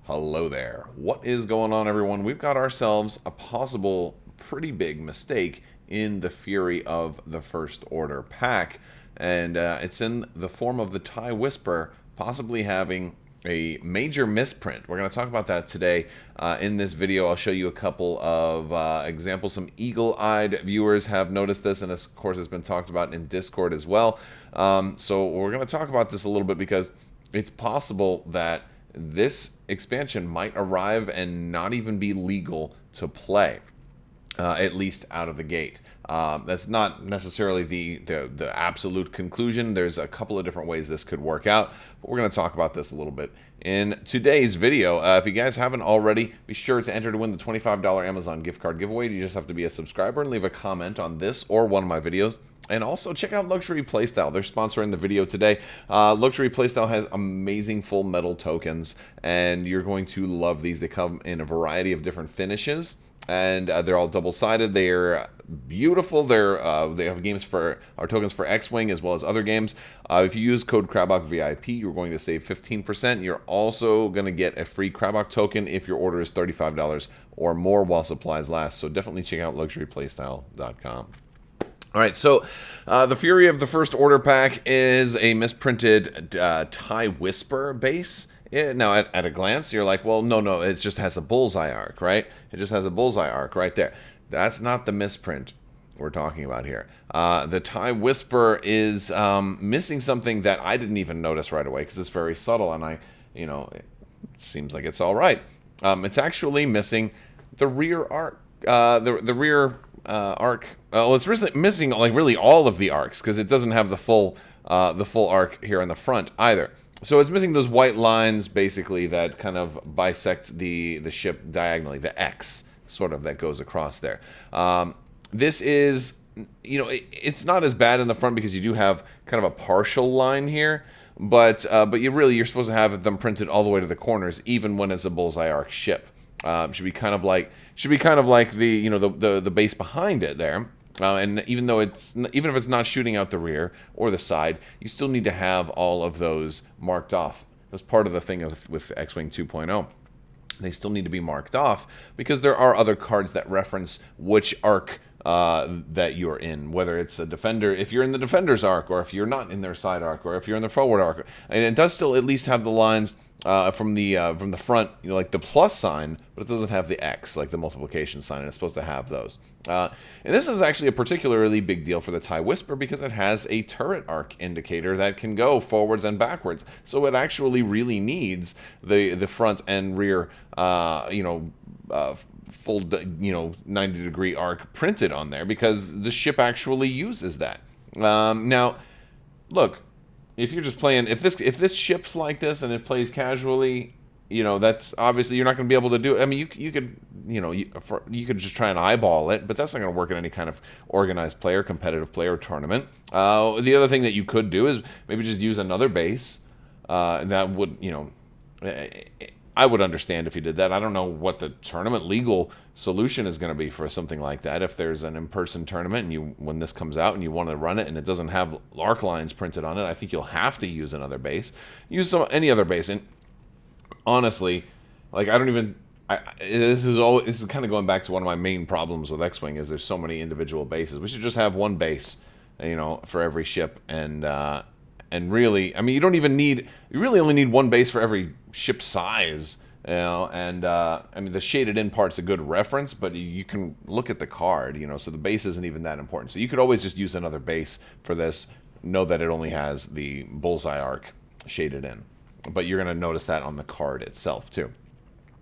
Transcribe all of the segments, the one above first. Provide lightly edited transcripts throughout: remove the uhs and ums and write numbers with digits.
Hello there. What is going on, everyone? We've got ourselves a possible pretty big mistake in the Fury of the First Order pack, and it's in the form of the TIE Whisper possibly having a major misprint. We're going to talk about that today in this video. I'll show you a couple of examples. Some eagle-eyed viewers have noticed this, and this, of course, has been talked about in Discord as well. So we're going to talk about this a little bit because it's possible that this expansion might arrive and not even be legal to play, at least out of the gate. That's not necessarily the absolute conclusion. There's a couple of different ways this could work out, but we're going to talk about this a little bit in today's video. If you guys haven't already, be sure to enter to win the $25 Amazon gift card giveaway. You just have to be a subscriber and leave a comment on this or one of my videos. And also check out Luxury Playstyle. They're sponsoring the video today. Luxury Playstyle has amazing full metal tokens, and you're going to love these. They come in a variety of different finishes, and they're all double-sided. They're beautiful. They have games for our tokens for X-Wing as well as other games. If you use code Crabbok VIP, you're going to save 15%. You're also going to get a free Crabbok token if your order is $35 or more while supplies last. So definitely check out luxuryplaystyle.com. All right, so the Fury of the First Order pack is a misprinted TIE Whisper base. Now, at a glance, you're like, well, no, it just has a bullseye arc, right? It just has a bullseye arc right there. That's not the misprint we're talking about here. The TIE Whisper is missing something that I didn't even notice right away because it's very subtle, and it seems like it's all right. It's actually missing the rear arc, the rear arc. Well, it's missing like really all of the arcs because it doesn't have the full arc here in the front either. So it's missing those white lines basically that kind of bisect the ship diagonally, the X sort of that goes across there. This is, it's not as bad in the front because you do have kind of a partial line here, but you're supposed to have them printed all the way to the corners, even when it's a bullseye arc ship. Should be kind of like the base behind it there. And even if it's not shooting out the rear or the side, you still need to have all of those marked off. That's part of the thing with X-Wing 2.0. They still need to be marked off because there are other cards that reference which arc that you're in, whether it's a defender, if you're in the defender's arc, or if you're not in their side arc, or if you're in the forward arc. And it does still at least have the lines from the front, like the plus sign, but it doesn't have the X, like the multiplication sign, and it's supposed to have those. And this is actually a particularly big deal for the TIE Whisper because it has a turret arc indicator that can go forwards and backwards. So it actually really needs the front and rear, full 90-degree arc printed on there because the ship actually uses that. Now, look. If you're just playing, if this ship's like this and it plays casually, that's obviously you're not going to be able to do it. I mean, you could just try and eyeball it, but that's not going to work in any kind of organized player, competitive player tournament. The other thing that you could do is maybe just use another base. That would, I would understand if you did that. I don't know what the tournament legal solution is going to be for something like that. If there's an in-person tournament and when this comes out and you want to run it and it doesn't have arc lines printed on it, I think you'll have to use another base. Use any other base. And honestly, like this is kind of going back to one of my main problems with X-Wing is there's so many individual bases. We should just have one base, for every ship and really, I mean, you really only need one base for every ship size, and I mean, the shaded in part's a good reference, but you can look at the card, so the base isn't even that important. So you could always just use another base for this, know that it only has the bullseye arc shaded in, but you're going to notice that on the card itself too.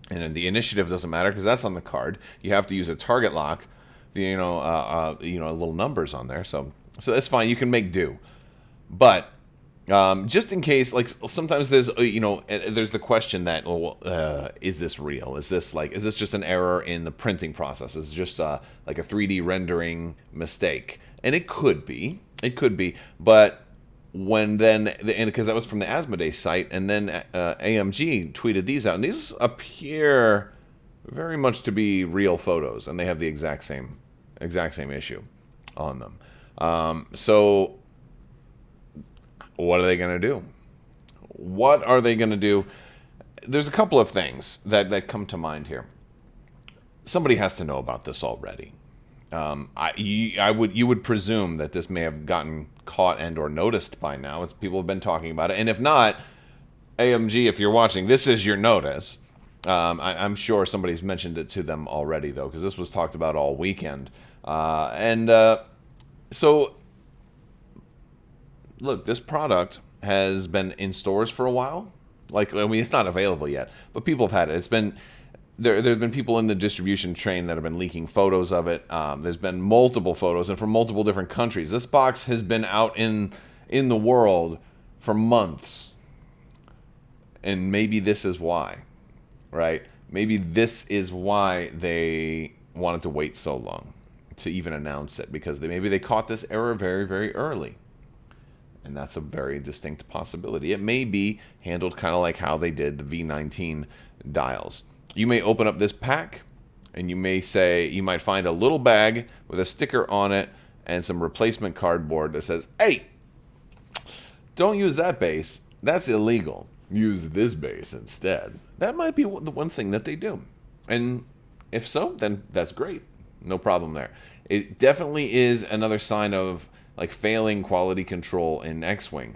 And then the initiative doesn't matter because that's on the card. You have to use a target lock, little numbers on there, so that's fine. You can make do, but just in case, like sometimes there's the question that is this real? Is this just an error in the printing process? Is it just like a 3D rendering mistake? And it could be, but because that was from the Asmodee site, and then AMG tweeted these out, and these appear very much to be real photos, and they have the exact same issue on them. So what are they going to do? What are they going to do? there's a couple of things that come to mind here. Somebody has to know about this already. You would presume that this may have gotten caught and or noticed by now. People have been talking about it, and if not, AMG, if you're watching, this is your notice. I'm sure somebody's mentioned it to them already, though, because this was talked about all weekend. So, look, this product has been in stores for a while. Like, I mean, it's not available yet, but people have had it. It's been there's been people in the distribution train that have been leaking photos of it. There's been multiple photos, and from multiple different countries. This box has been out in the world for months, and maybe this is why, right? Maybe this is why they wanted to wait so long to even announce it, because maybe they caught this error very, very early. And that's a very distinct possibility. It may be handled kind of like how they did the V19 dials. You may open up this pack, and you might find a little bag with a sticker on it and some replacement cardboard that says, hey, don't use that base. That's illegal. Use this base instead. That might be the one thing that they do. And if so, then that's great. No problem there. It definitely is another sign of like failing quality control in X-Wing.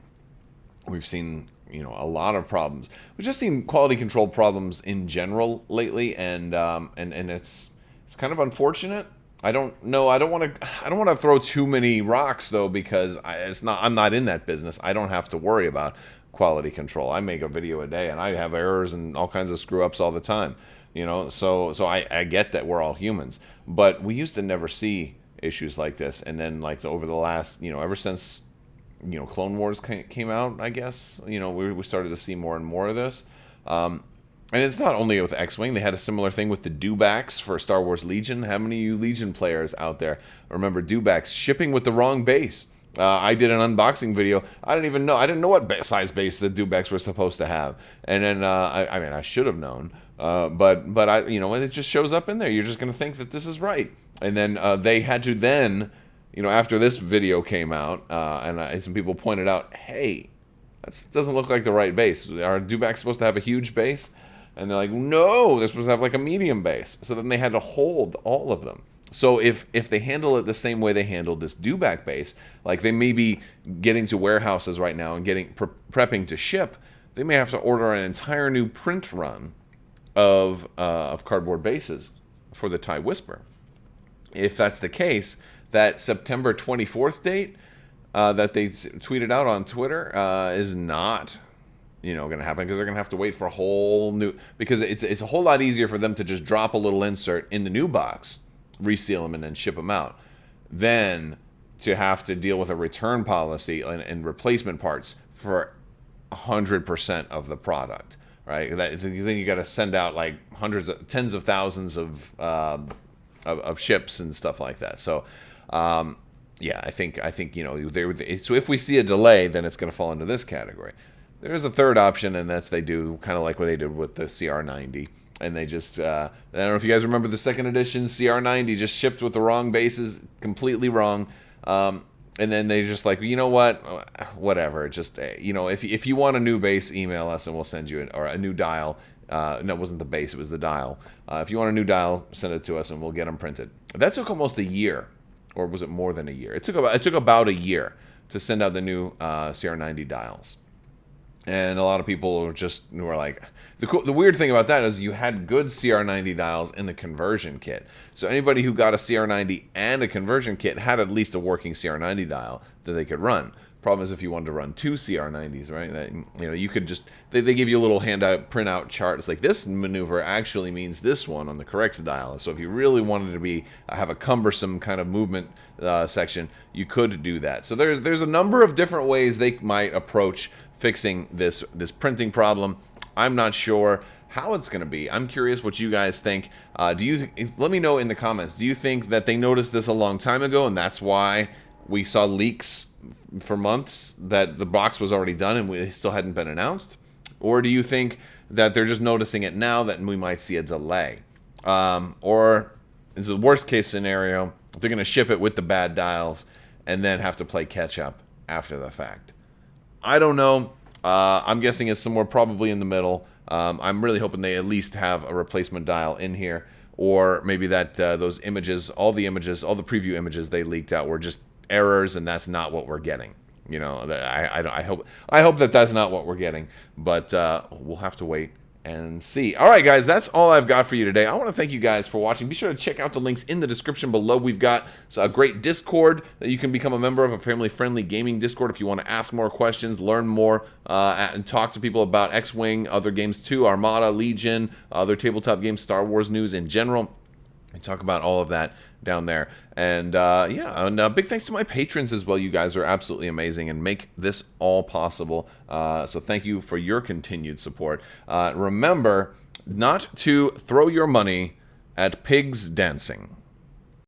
We've seen, a lot of problems. We've just seen quality control problems in general lately, and it's kind of unfortunate. I don't know. I don't want to throw too many rocks though, because I'm not in that business. I don't have to worry about quality control. I make a video a day, and I have errors and all kinds of screw ups all the time. So I get that we're all humans, but we used to never see issues like this, and then over the last ever since Clone Wars came out, I guess we started to see more and more of this, and it's not only with X-Wing. They had a similar thing with the dewbacks for Star Wars Legion. How many of you Legion players out there remember dewbacks shipping with the wrong base? I did an unboxing video. I didn't know what size base the dewbacks were supposed to have, and then I should have known, but it just shows up in there. You're just going to think that this is right. And then they had to then, after this video came out, and some people pointed out, hey, that doesn't look like the right base. Are dewbacks supposed to have a huge base? And they're like, no, they're supposed to have like a medium base. So then they had to hold all of them. So if they handle it the same way they handled this dewback base, like they may be getting to warehouses right now and prepping to ship, they may have to order an entire new print run of cardboard bases for the TIE Whisper. If that's the case, that September 24th date that they tweeted out on Twitter is not, going to happen, because they're going to have to wait for a whole new, because it's a whole lot easier for them to just drop a little insert in the new box, reseal them, and then ship them out, than to have to deal with a return policy and replacement parts for 100% of the product, right? Then you got to send out like tens of thousands of ships and stuff like that. So, I think so if we see a delay, then it's going to fall into this category. There is a third option, and that's they do kind of like what they did with the CR90, and they just I don't know if you guys remember the second edition CR90 just shipped with the wrong bases, completely wrong. And then they just like, whatever. Just if you want a new base, email us and we'll send you or a new dial. No, it wasn't the base, it was the dial. If you want a new dial, send it to us and we'll get them printed. That took almost a year, or was it more than a year? It took about a year to send out the new CR90 dials. And a lot of people were like, the weird thing about that is you had good CR90 dials in the conversion kit. So anybody who got a CR90 and a conversion kit had at least a working CR90 dial that they could run. Problem is, if you wanted to run two CR90s, right, that, you could just, they give you a little handout, printout chart. It's like, this maneuver actually means this one on the correct dial. So if you really wanted to have a cumbersome kind of movement section, you could do that. So there's a number of different ways they might approach fixing this printing problem. I'm not sure how it's going to be. I'm curious what you guys think. Let me know in the comments. Do you think that they noticed this a long time ago, and that's why we saw leaks for months that the box was already done and it still hadn't been announced? Or do you think that they're just noticing it now that we might see a delay? Or is the worst case scenario, they're going to ship it with the bad dials and then have to play catch up after the fact? I don't know. I'm guessing it's somewhere probably in the middle. I'm really hoping they at least have a replacement dial in here, or maybe that those images, all the preview images they leaked out were just errors, and that's not what we're getting. You know, I hope that that's not what we're getting, but we'll have to wait and see. All right, guys, that's all I've got for you today. I want to thank you guys for watching. Be sure to check out the links in the description below. We've got a great Discord that you can become a member of, a family-friendly gaming Discord if you want to ask more questions, learn more, and talk to people about X-Wing, other games too, Armada, Legion, other tabletop games, Star Wars news in general. We talk about all of that down there. And big thanks to my patrons as well. You guys are absolutely amazing and make this all possible. So thank you for your continued support. Remember not to throw your money at pigs dancing.